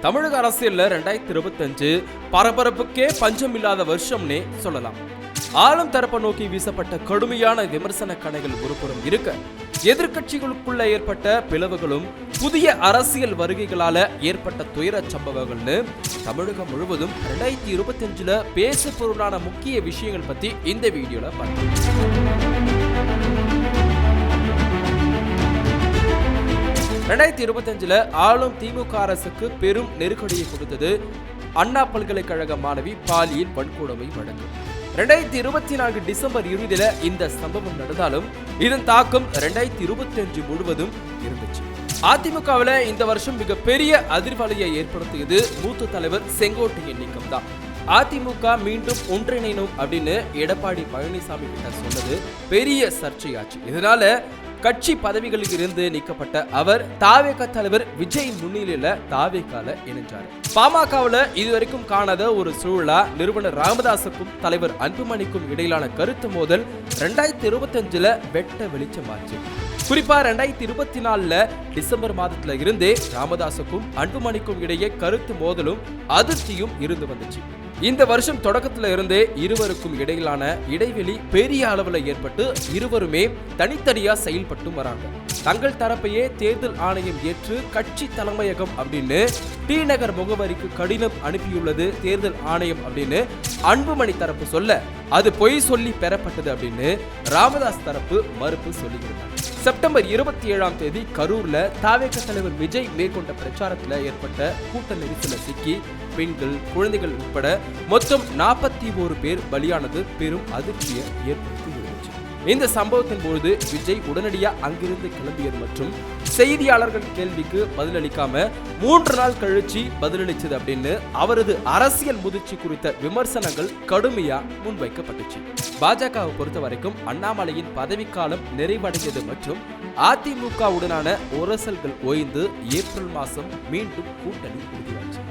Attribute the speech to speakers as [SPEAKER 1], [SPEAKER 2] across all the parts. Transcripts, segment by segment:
[SPEAKER 1] தமிழக அரசியல்ல 2025 பரபரப்புக்கே பஞ்சம் இல்லாத வருஷம்னே சொல்லலாம். ஆளும் தரப்பை நோக்கி வீசப்பட்ட கடுமையான விமர்சன கணைகள் ஒருபுறம் இருக்க, எதிர்கட்சிகளுக்குள்ள ஏற்பட்ட பிளவுகளும் புதிய அரசியல் வருகைகளால ஏற்பட்ட துயர சம்பவங்கள்னு தமிழகம் முழுவதும் 2025 பேசு பொருளான முக்கிய விஷயங்கள் பத்தி இந்த வீடியோல பார்க்கலாம். 2025 ஆளும் திமுக அரசுக்கு பெரும் நெருக்கடியை கொடுத்தது அண்ணா பல்கலைக்கழக மாணவி பாலியல் வன்கொடுமை வழக்கு. 2024 டிசம்பர் 20 இந்த சம்பவம் நடந்தாலும் இதன் தாக்கம் 2025 முழுவதும் இருந்துச்சு. அதிமுகவில் இந்த வருஷம் மிகப்பெரிய அதிர்வலையை ஏற்படுத்தியது மூத்த தலைவர் செங்கோட்டையன் நீக்கம் தான். அதிமுக மீண்டும் ஒன்றிணைணும் அப்படின்னு எடப்பாடி பழனிசாமி கிட்ட சொன்னது பெரிய சர்ச்சையாச்சு. இதனால கட்சி பதவிகளில் இருந்து நீக்கப்பட்ட அவர் தாவேக தலைவர் விஜய் முன்னிலையில தாவேகால இணைஞ்சார். பாமகவுல இதுவரைக்கும் காணாத ஒரு சூழலா நிறுவனர் ராமதாசுக்கும் தலைவர் அன்புமணிக்கும் இடையிலான கருத்து மோதல் 2025 வெட்ட வெளிச்சமாச்சு. குறிப்பா 2024 டிசம்பர் மாதத்துல இருந்தே ராமதாசுக்கும் அன்புமணிக்கும் இடையே கருத்து மோதலும் அதிர்ச்சியும் இருந்து வந்துச்சு. இந்த வருஷம் தொடக்கத்துல இருந்தே இருவருக்கும் இடையிலான இடைவெளி பெரிய அளவுல ஏற்பட்டு இருவருமே தனித்தனியா செயல்பட்டு வராங்க. தங்கள் தரப்பையே தேர்தல் ஆணையம் ஏற்று கட்சி தலைமையகம் அப்படின்னு டி நகர் முகவரிக்கு கடிதம் அனுப்பியுள்ளது தேர்தல் ஆணையம் அப்படின்னு அன்புமணி தரப்பு சொல்ல, அது பொய் சொல்லி பெறப்பட்டது அப்படின்னு ராமதாஸ் தரப்பு மறுப்பு சொல்லியிருந்தார். செப்டம்பர் 27 கரூர்ல தாவேக தலைவர் விஜய் மேற்கொண்ட பிரச்சாரத்துல ஏற்பட்ட கூட்ட நெரிசல சிக்கி பெண்கள், குழந்தைகள் உட்பட மொத்தம் 41 பேர் பலியானது பெரும் அதிர்ச்சியை ஏற்படுத்தி இருந்துச்சு. இந்த சம்பவத்தின் பொழுது விஜய் உடனடியா அங்கிருந்து கிளம்பியது மற்றும் செய்தியாளர்கள் கேள்விக்கு பதிலளிக்காம 3 நாள் கழிச்சு பதிலளிச்சது அப்படின்னு அவரது அரசியல் முதிர்ச்சி குறித்த விமர்சனங்கள் கடுமையா முன்வைக்கப்பட்டுச்சு. பாஜகவை பொறுத்த வரைக்கும் அண்ணாமலையின் பதவிக்காலம் நிறைவடைந்தது மற்றும் அதிமுகவுடனான உரசல்கள் ஓய்ந்து ஏப்ரல் மாதம் மீண்டும் கூட்டணி உறுதியாச்சு.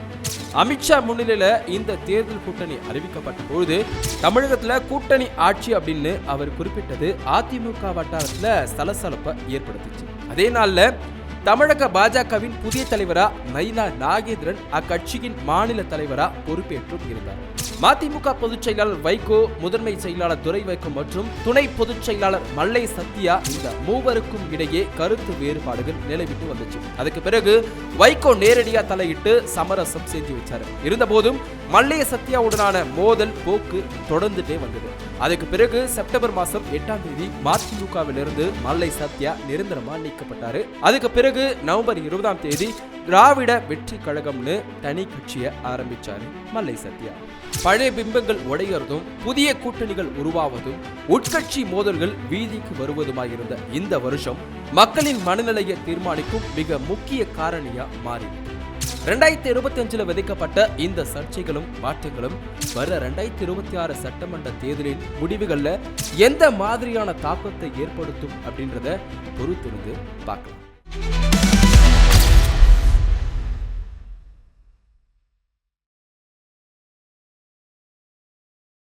[SPEAKER 1] அமித்ஷா முன்னிலையில இந்த தேர்தல் கூட்டணி அறிவிக்கப்பட்ட பொழுது தமிழகத்துல கூட்டணி ஆட்சி அப்படின்னு அவர் குறிப்பிட்டது அதிமுக வட்டாரத்துல சலசலப்பை ஏற்படுத்துச்சு. அதே நாள்ல தமிழக பாஜகவின் புதிய தலைவரா நயினா நாகேந்திரன் அக்கட்சியின் மாநில தலைவரா பொறுப்பேற்றும் இருந்தார். மதிமுக பொதுச் செயலாளர் வைகோ, முதன்மை செயலாளர் துரை வைகோ மற்றும் துணை பொதுச் செயலாளர் மல்லை சத்யா இந்த மூவருக்கும் இடையே கருத்து வேறுபாடுகள் நிலவிட்டு வந்துச்சு. அதுக்கு பிறகு வைகோ நேரடியா தலையிட்டு சமரசம் செஞ்சு வச்சாரு. இருந்த போதும் மல்லைய சத்யாவுடனான மோதல் போக்கு தொடர்ந்துட்டே வந்தது. அதுக்கு பிறகு செப்டம்பர் 8 மதிமுகவிலிருந்து மல்லை சத்யா நிரந்தரமா நீக்கப்பட்டாரு. அதுக்கு பிறகு நவம்பர் 20 திராவிட வெற்றி கழகம்னு தனி கட்சியை ஆரம்பிச்சாரு மல்லை சத்யா. பழைய பிம்பங்கள் உடையறதும் புதிய கூட்டணிகள் உருவாவதும் உட்கட்சி மோதல்கள் வீதிக்கு வருவதுமாயிருந்த இந்த வருஷம் மக்களின் மனநிலையை தீர்மானிக்கும் மிக முக்கிய காரணியா மாறியது. 2025 விதைக்கப்பட்ட இந்த சர்ச்சைகளும் மாற்றங்களும் வர 2026 சட்டமன்ற தேர்தலின் முடிவுகள்ல எந்த மாதிரியான தாக்கத்தை ஏற்படுத்தும் அப்படின்றத பொறுத்திருந்து பார்க்கலாம்.